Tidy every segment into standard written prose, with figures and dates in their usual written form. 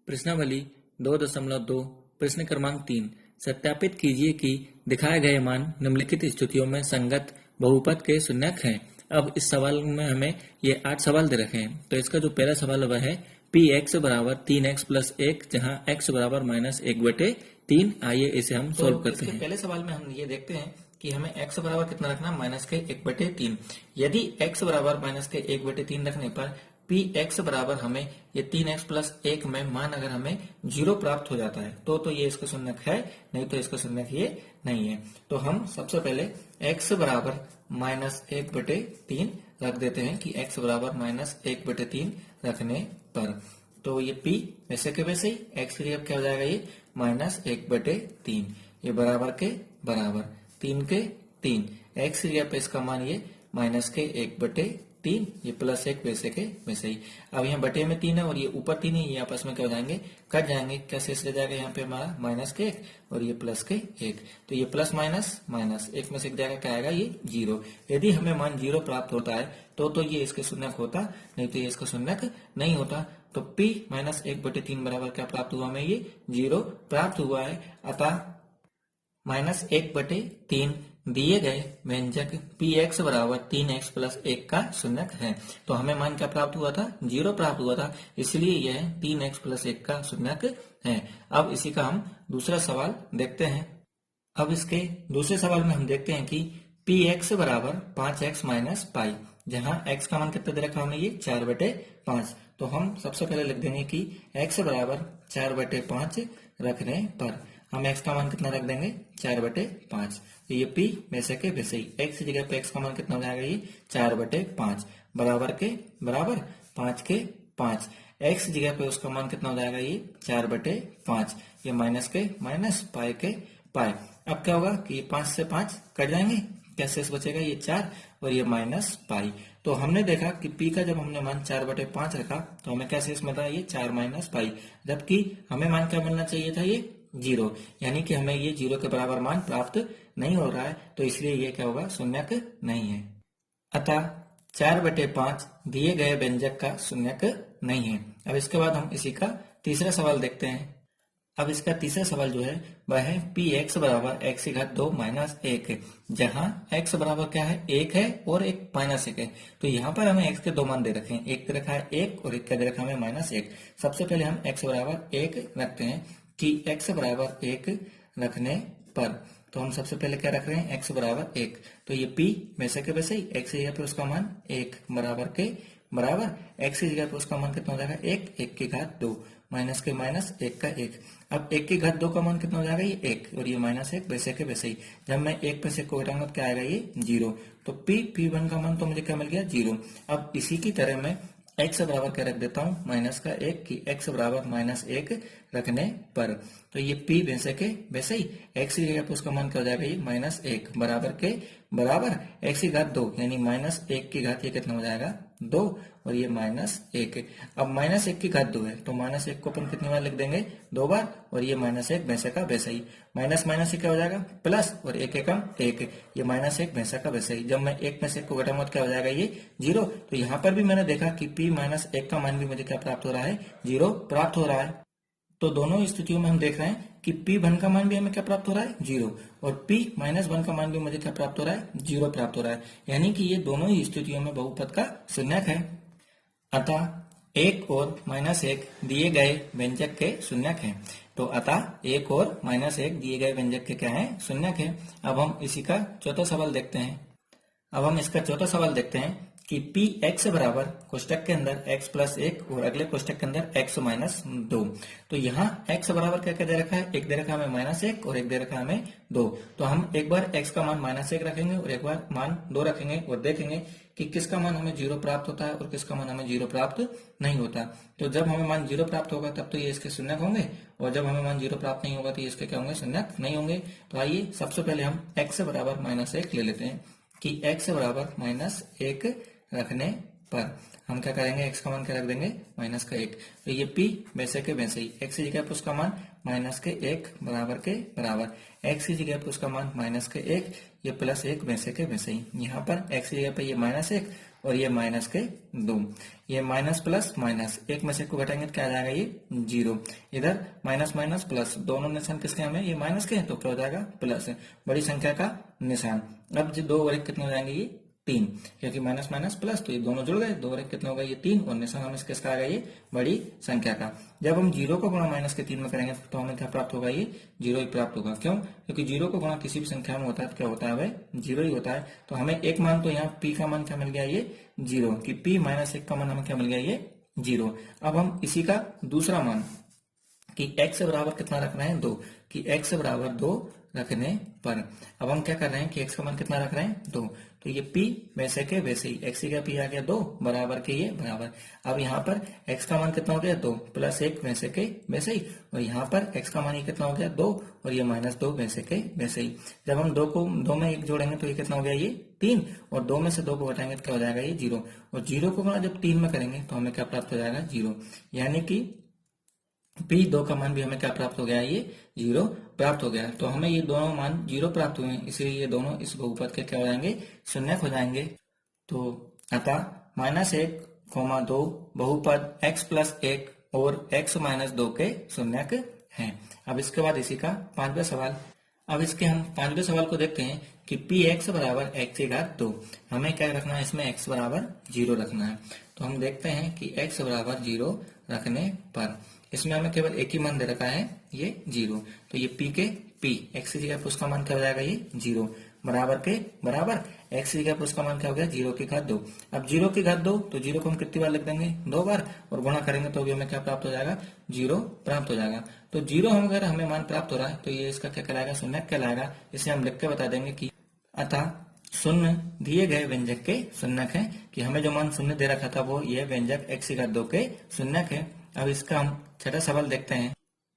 प्रश्नावली 2.2 प्रश्न क्रमांक 3 सत्यापित कीजिए कि दिखाए गए मान निम्नलिखित स्थितियों में संगत बहुपद के शून्यक हैं। अब इस सवाल में हमें ये 8 सवाल दे रखे हैं। तो इसका जो पहला सवाल वह है पी एक्स बराबर 3x प्लस 1 जहाँ x बराबर -1/3। आइए इसे हम सोल्व करते हैं। पहले सवाल में हम ये देखते हैं कि हमें x बराबर कितना रखना, -1/3। यदि x बराबर -1/3 रखने पर पी एक्स बराबर हमें ये 3x प्लस 1 में मान अगर हमें 0 प्राप्त हो जाता है तो ये इसका शून्यक है, नहीं तो इसका शून्यक ये नहीं है। तो हम सबसे पहले x बराबर -1/3 रख देते हैं कि x बराबर -1/3 रखने पर तो ये p वैसे के वैसे ही x के लिए अब क्या हो जाएगा, ये -1/3, ये बराबर के बराबर 3 के 3, x की जगह पे इसका मान ये -1/3, ये +1 वैसे के वैसे ही। अब यहाँ बटे में 3 है और ये ऊपर 3 है, ये आपस में क्या हो जाएंगे, कट जाएंगे। क्या शेष रह जाएगा यहाँ पे हमारा -1 और ये +1, तो ये प्लस माइनस माइनस एक में से एक जाएगा, क्या आएगा, ये 0। यदि हमें मान 0 प्राप्त होता है तो ये इसके शून्यक होता, नहीं तो ये इसका शून्यक नहीं होता। तो p -1/3 बराबर क्या प्राप्त हुआ, हमें ये 0 प्राप्त हुआ है। अतः -1/3 दिए गए व्यंजक px बराबर 3x प्लस 1 का शून्यक है। तो हमें मान क्या प्राप्त हुआ था, 0 प्राप्त हुआ था, इसलिए यह 3x प्लस 1 का शून्यक है। अब इसी का हम दूसरा सवाल देखते हैं। अब इसके दूसरे सवाल में हम देखते हैं कि px बराबर 5x माइनस पाई, जहां x का मान कितना दे रखा हमें, ये 4/5। तो हम सबसे पहले लिख देंगे कि x बराबर 4/5 रखने पर हम x का मान कितना रख देंगे, 4/5। तो ये p वैसे के वैसे ही, x की जगह पे x का मान कितना हो जाएगा, ये 4/5 बराबर के बराबर 5 के 5। x की जगह पे उसका मान कितना हो जाएगा, ये 4/5, ये माइनस के माइनस पाई के पाई। अब क्या होगा कि 5 से 5 कट जाएंगे, क्या शेष बचेगा, ये 4 और ये माइनस पाई। तो हमने देखा कि p का जब हमने मान 4/5 रखा तो हमें क्या शेष मिला, ये 4 माइनस पाई, जबकि हमें मान क्या मिलना चाहिए था, ये 0, यानी कि हमें ये 0 के बराबर मान प्राप्त नहीं हो रहा है, तो इसलिए ये क्या होगा, शून्यक नहीं है। अतः 4/5 दिए गए व्यंजक का शून्यक नहीं है। अब इसके बाद हम इसी का तीसरा सवाल देखते हैं। अब इसका तीसरा सवाल जो है वह है px बराबर x⁻2 माइनस 1, जहां x बराबर क्या है, 1 है और एक -1 है। तो यहाँ पर हमें x के दो मान दे रखे हैं, एक दे रखा है 1 और एक का दे रखा है हमें -1। सबसे पहले हम x बराबर 1 रखते हैं कि x बराबर 1 रखने पर तो हम सबसे पहले क्या रख रहे हैं, x बराबर 1। तो ये p वैसे के वैसे ही, x की जगह पे उसका मान 1 बराबर के बराबर x की जगह पे उसका मान कितना हो जाएगा, 1 माइनस के माइनस 1 का 1। अब 1 का मान कितना हो जाएगा, ये 1 और ये -1 वैसे के वैसे ही। जब मैं 1 पे से को घटाऊंगा क्या आएगा, ये 0। तो p1 का मान तो मुझे क्या मिल गया, 0। अब इसी की तरह मैं x बराबर क्या रख देता हूँ, -1 की x बराबर -1 रखने पर तो ये p वैसे के वैसे ही, x की जगह पे उसका मान क्या हो जाएगा, ये -1 बराबर के बराबर x⁻2 यानी -1 की घात, ये कितना हो जाएगा, 2 और ये -1। अब -1 की घात 2 है तो -1 को अपन कितनी बार लिख देंगे, 2 बार, और ये -1 वैसे का वैसे ही। माइनस माइनस से क्या हो जाएगा, प्लस, और 1 एकम 1, ये -1 वैसा का वैसे ही। जब मैं 1 में से 1 को घटाऊंगा तो क्या हो जाएगा, ये 0। तो यहाँ पर भी मैंने देखा कि p -1 का मान भी मुझे क्या प्राप्त हो रहा है, 0 प्राप्त हो रहा है। तो दोनों स्थितियों में हम देख रहे हैं कि p1 का मान भी हमें क्या प्राप्त हो रहा है, 0, और p -1 का मान भी मुझे क्या प्राप्त हो रहा है, 0 प्राप्त हो रहा है। यानी कि ये दोनों ही स्थितियों में बहुपद का शून्यक है। अतः 1 और -1 दिए गए व्यंजक के शून्यक हैं। तो अतः 1 और -1 दिए गए व्यंजक के क्या है, शून्यक है। अब हम इसी का चौथा सवाल देखते हैं। अब हम इसका चौथा सवाल देखते हैं कि px बराबर कोष्टक के अंदर x प्लस 1 और अगले कोष्टक के अंदर x माइनस 2। तो यहाँ x बराबर क्या क्या दे रखा है, एक दे रखा है हमें -1 और एक दे रखा है हमें 2। तो हम एक बार x का मान -1 रखेंगे और एक बार मान 2 रखेंगे और देखेंगे कि किसका मान हमें 0 प्राप्त होता है और किसका मान हमें 0 प्राप्त नहीं होता। तो जब हमें मान 0 प्राप्त होगा तब तो ये इसके शून्यक होंगे, और जब हमें मान 0 प्राप्त नहीं होगा तो ये इसके क्या होंगे, शून्यक नहीं होंगे। तो आइए सबसे पहले हम x बराबर -1 ले लेते हैं कि x बराबर -1 रखने पर हम क्या करेंगे, x का मान क्या रख देंगे, -1। तो ये p वैसे के वैसे ही, x की जगह पर उसका मान -1 बराबर के बराबर, x की जगह पर उसका मान -1, ये +1 वैसे के वैसे ही। यहाँ पर x की जगह पर ये -1 और ये माइनस के 2। ये माइनस प्लस माइनस, एक में से एक को घटाएंगे तो क्या आ जाएगा, ये 0। इधर माइनस माइनस प्लस, दोनों निशान किसके हमें, ये माइनस के हैं, तो क्या हो जाएगा, प्लस है, बड़ी संख्या का निशान। अब जो 2 और 1 कितने हो जाएंगे, ये 3, क्योंकि माइनस माइनस प्लस, तो ये दोनों जुड़ गए, 2 और 1 कितना होगा, ये 3, और निशान हमें किसका आएगा, ये बड़ी संख्या का। जब हम 0 को गुणा माइनस के 3 में करेंगे तो हमें क्या प्राप्त होगा, ये 0 ही प्राप्त होगा। क्यों, क्योंकि 0 को गुणा किसी भी संख्या में होता है तो क्या होता है, वह 0 ही होता है। तो हमें एक मान, तो यहाँ p का मान क्या मिल गया, ये 0, कि p माइनस 1 का मान हमें क्या मिल गया, ये 0। अब हम इसी का दूसरा मान कि x बराबर कितना रख रहे हैं, 2, कि x बराबर 2 रखने पर अब हम क्या कर रहे हैं कि x का मान कितना रख रहे हैं, 2, तो ये p वैसे के वैसे ही, x का p आ गया 2 बराबर के ये बराबर। अब यहाँ पर x का मान कितना हो गया, 2 प्लस 1 वैसे के वैसे ही, और यहाँ पर x का मान ये कितना हो गया, 2, और ये माइनस 2 वैसे के वैसे ही। जब हम 2 को 2 में 1 जोड़ेंगे तो ये कितना हो गया, ये 3, और 2 में से 2 को घटाएंगे तो क्या हो जाएगा, ये 0, और 0 को गुणा जब 3 में करेंगे तो हमें क्या प्राप्त हो जाएगा, 0। यानी कि p2 का मान भी हमें क्या प्राप्त हो गया, ये 0 प्राप्त हो गया। तो हमें ये दोनों मान 0 प्राप्त हुए, इसलिए ये दोनों इस बहुपद के क्या हो जाएंगे, शून्यक हो जाएंगे। तो अतः -1, 2 बहुपद x प्लस 1 और x माइनस 2 के शून्यक हैं। अब इसके बाद इसी का 5वां सवाल, अब इसके हम 5वें सवाल को देखते हैं कि px बराबर x की घात 2, हमें क्या रखना है, इसमें x बराबर 0 रखना है। तो हम देखते हैं कि x बराबर 0 रखने पर इसमें हमें केवल एक ही मान दे रखा है, ये 0, तो ये p के p, x की जगह पर उसका मान क्या हो जाएगा, ये 0 बराबर के बराबर x की जगह पर उसका मान क्या हो गया, 0 की घात 2। अब 0 की घात 2, तो 0 को हम कितनी बार लिख देंगे, 2 बार, और गुणा करेंगे तो भी हमें क्या प्राप्त हो जाएगा, 0 प्राप्त हो जाएगा। तो 0 हम अगर हमें मान प्राप्त हो रहा है तो ये इसका क्या कहलाएगा, शून्यक कहलाएगा। इसे हम लिख के बता देंगे कि अतः शून्य दिए गए व्यंजक के शून्यक है, कि हमें जो मान शून्य दे रखा था वो ये व्यंजक x की घात 2 के शून्यक है। अब इसका हम छठा सवाल देखते हैं।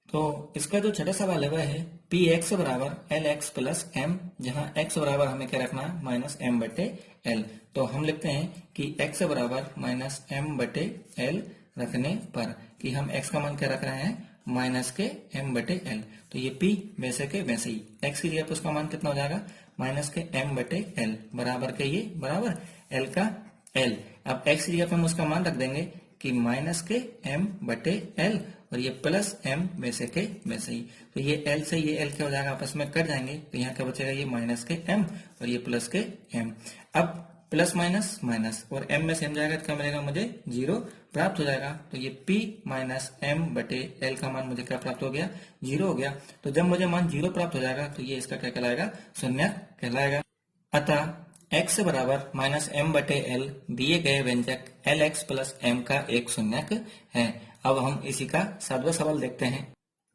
तो इसका जो छठा सवाल है वह है px बराबर lx प्लस m, जहाँ x बराबर हमें क्या रखना है, माइनस m बटे l। तो हम लिखते हैं कि x बराबर माइनस m बटे l रखने पर, कि हम x का मान क्या रख रहे हैं, माइनस के m बटे l। तो ये p वैसे के वैसे ही, x की जगह पर उसका मान कितना हो जाएगा, माइनस के m बटे l बराबर के ये बराबर l का l। अब x की जगह पर हम उसका मान रख देंगे कि माइनस के m बटे l, और ये प्लस m वैसे के वैसे ही। तो ये l से ये l क्या हो जाएगा, आपस में कट जाएंगे, तो यहाँ क्या बचेगा, ये माइनस के m और ये प्लस के m। अब प्लस माइनस माइनस, और m में से m जाएगा तो क्या मिलेगा, मुझे 0 प्राप्त हो जाएगा। तो ये p माइनस m बटे l का मान मुझे क्या प्राप्त हो गया, 0 हो गया। तो जब मुझे मान 0 प्राप्त हो जाएगा तो ये इसका क्या कहलाएगा, शून्यक कहलाएगा। अतः x बराबर माइनस m बटे l दिए गए व्यंजक lx प्लस m का एक शून्यक है। अब हम इसी का 7वां सवाल देखते हैं।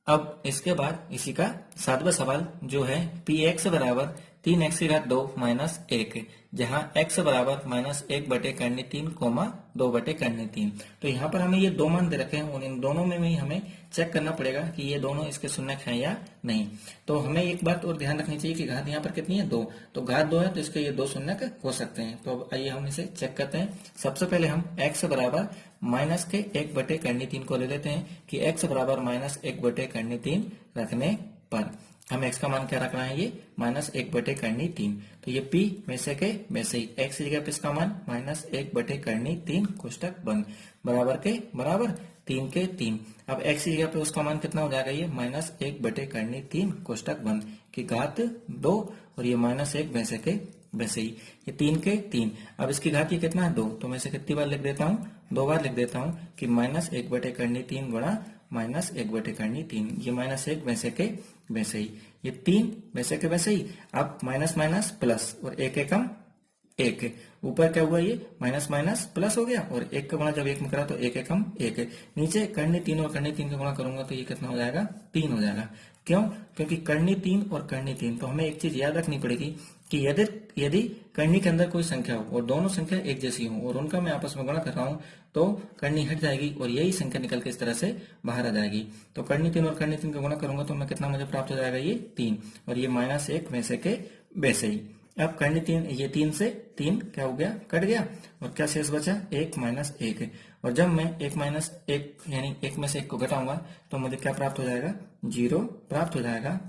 अब इसके बाद इसी का 7वां सवाल जो है px बराबर 3x की घात 2 माइनस 1, जहाँ x बराबर माइनस 1 बटे करनी 3 कोमा 2 बटे करनी 3। तो यहाँ पर हमें ये दो मान दे रखे हैं और इन दोनों में भी हमें चेक करना पड़ेगा कि ये दोनों इसके शून्यक हैं या नहीं। तो हमें एक बात और ध्यान रखनी चाहिए कि घात यहाँ पर कितनी है, 2, तो घात 2 है तो इसके ये 2 शून्यक हो सकते हैं। तो अब आइए हम इसे चेक करते हैं। सबसे पहले हम x बराबर माइनस के 1 बटे करनी 3 को ले लेते हैं कि x बराबर माइनस 1 बटे करनी 3 रखने पर हम x का मान क्या रख रहे हैं, ये माइनस 1 बटे करनी 3। तो ये p वैसे के वैसे ही, x की जगह पे इसका मान माइनस 1 बटे करनी 3 कोष्टक बंद बराबर के बराबर 3 के 3। अब x की जगह पे उसका मान कितना हो जाएगा, ये माइनस 1 बटे करनी 3 कोष्टक बंद की घात 2, और ये माइनस 1 वैसे के वैसे ही, ये 3 के 3। अब इसकी घात ये कितना है, 2, तो मैं इसे कितनी बार लिख देता हूँ, 2 बार लिख देता हूँ कि माइनस 1 बटे करनी 3 गुणा माइनस 1 बटे करनी 3। ये माइनस 1 वैसे के वैसे ही, ये 3 वैसे के वैसे ही। अब माइनस माइनस प्लस, और 1 एकम 1, ऊपर क्या हुआ, ये माइनस माइनस प्लस हो गया, और 1 का गुणा जब 1 में करा तो 1 एकम 1, नीचे करनी 3 और करनी 3 का गुणा करूंगा तो ये कितना हो जाएगा, 3 हो जाएगा। क्यों, क्योंकि करनी 3 और करनी 3, तो हमें एक चीज याद रखनी पड़ेगी कि यदि करनी के अंदर कोई संख्या हो और दोनों संख्या एक जैसी हो और उनका मैं आपस में गुणा कर रहा हूं तो करनी हट जाएगी और यही संख्या निकल के इस तरह से बाहर आ जाएगी। तो करनी 3 और करनी 3 का गुणा करूंगा तो मैं कितना मुझे प्राप्त हो जाएगा, ये 3, और ये माइनस 1 वैसे के वैसे ही। अब करनी 3, ये 3 से 3 क्या हो गया, कट गया, और क्या शेष बचा, 1 माइनस 1। और जब मैं 1 माइनस 1 यानी 1 में से 1 को घटाऊंगा तो मुझे क्या प्राप्त हो जाएगा, 0 प्राप्त हो जाएगा।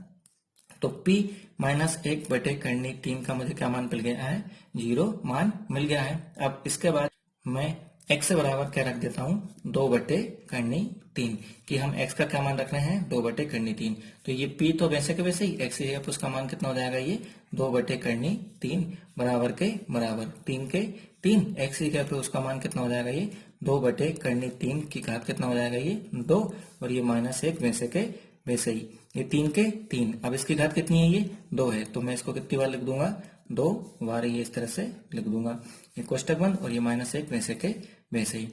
तो p माइनस 1 बटे करनी 3 का मुझे क्या मान मिल गया है, 0 मान मिल गया है। अब इसके बाद मैं x से बराबर क्या रख देता हूँ, 2 बटे करनी 3, कि हम x का क्या मान रख रहे हैं, 2 बटे करनी 3। तो ये p तो वैसे के वैसे ही, x की जगह पर उसका मान कितना हो जाएगा, ये 2 बटे करनी 3 बराबर के बराबर 3 के 3, x की जगह पे उसका मान कितना हो जाएगा, ये 2 बटे करनी 3 की घात कितना हो जाएगा, ये 2, और ये -1 वैसे के वैसे ही, ये 3 के 3। अब इसकी घात कितनी है, ये 2 है, तो मैं इसको कितनी बार लिख दूंगा, 2 बार ये इस तरह से लिख दूंगा, ये कोष्टक बंद, और ये -1 वैसे के वैसे ही,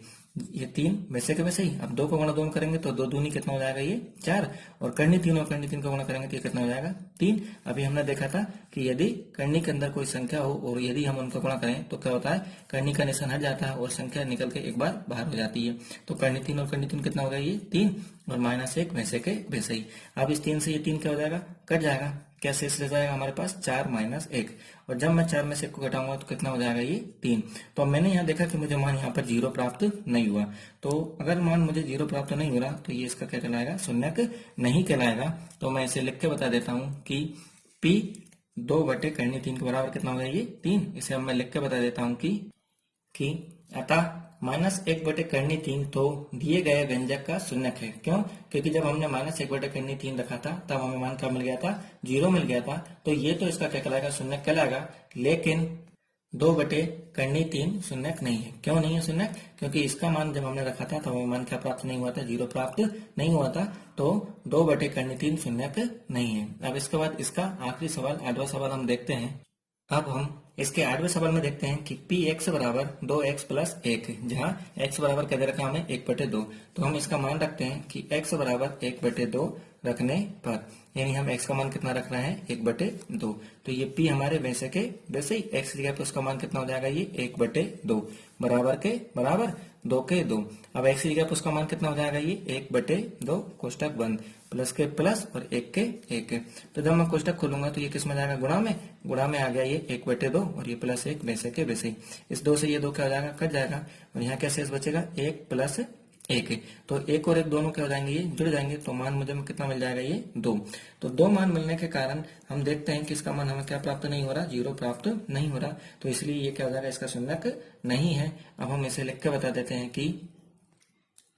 ये 3 वैसे के वैसे ही। अब 2 को गुणा 2 में करेंगे तो 2 दूनी कितना हो जाएगा, ये 4, और करनी 3 और करनी 3 को गुणा करेंगे तो ये कितना हो जाएगा, 3। अभी हमने देखा था कि यदि करनी के अंदर कोई संख्या हो और यदि हम उनका गुणा करें तो क्या होता है, करनी का निशान हट जाता है और संख्या निकल के एक बार बाहर हो जाती है। तो करनी 3 और करनी 3 कितना हो गया, ये 3, और -1 वैसे के वैसे ही। अब इस 3 से ये 3 क्या हो जाएगा, कट जाएगा, क्या शेष रह जाएगा हमारे पास, 4 - 1, और जब मैं 4 में से 1 को घटाऊंगा तो कितना हो जाएगा, ये 3। तो मैंने यहाँ देखा कि मुझे मान यहाँ पर 0 प्राप्त नहीं हुआ, तो अगर मान मुझे 0 प्राप्त नहीं हो रहा तो ये इसका क्या कहलाएगा, शून्यक नहीं कहलाएगा। तो मैं इसे लिख के बता देता हूँ कि p 2 बटे करनी 3 के बराबर कितना हो गया, ये 3। इसे अब मैं लिख के बता देता हूँ कि अतः -1 बटे करनी 3 तो दिए गए व्यंजक का शून्यक है। क्यों? क्योंकि जब हमने -1 बटे करनी 3 रखा था तब हमें मान क्या मिल गया था, 0 मिल गया था, तो ये तो इसका क्या कहलाएगा, शून्यक कहलाएगा। लेकिन 2 बटे करनी 3 शून्यक नहीं है। क्यों नहीं है शून्यक? क्योंकि इसका मान जब हमने रखा था तब हमें मान क्या प्राप्त नहीं हुआ था, 0 प्राप्त नहीं हुआ था, तो 2 बटे करनी 3 शून्यक नहीं है। अब इसके बाद इसका आखिरी सवाल, 8वां सवाल हम देखते हैं। अब हम इसके 8वें सवाल में देखते हैं कि px बराबर 2x प्लस 1, जहाँ x बराबर क्या दे रखा हमें, 1/2। तो हम इसका मान रखते हैं कि x बराबर 1/2 रखने पर, यानी हम x का मान कितना रख रहे हैं, 1/2। तो ये p हमारे वैसे के वैसे ही, x की जगह पे उसका मान कितना हो जाएगा, ये 1/2 बराबर के बराबर 2 के 2। अब x की जगह पे उसका मान कितना हो जाएगा, ये 1/2 कोष्टक बंद, प्लस के प्लस और 1 के 1। तो जब मैं कोष्टक खोलूंगा तो ये किस में जाएगा, गुणा में आ गया ये 1/2 और ये +1 वैसे के वैसे ही। इस 2 से ये 2 क्या हो जाएगा, कट जाएगा, और यहाँ क्या शेष बचेगा, 1 + 1। तो 1 और 1 दोनों क्या हो जाएंगे, ये जुड़ जाएंगे, तो मान मुझे कितना मिल जाएगा, ये 2। तो 2 मान मिलने के कारण हम देखते हैं कि इसका मान हमें क्या प्राप्त नहीं हो रहा, 0 प्राप्त नहीं हो रहा, तो इसलिए ये क्या हो जाएगा, इसका शून्यक नहीं है। अब हम इसे लिख के बता देते हैं कि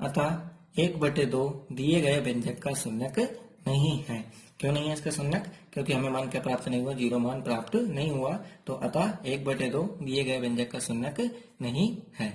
अतः 1/2 दिए गए व्यंजक का शून्यक नहीं है। क्यों नहीं है इसका शून्यक? क्योंकि हमें मान क्या प्राप्त नहीं हुआ, 0 मान प्राप्त नहीं हुआ, तो अतः 1/2 दिए गए व्यंजक का शून्यक नहीं है।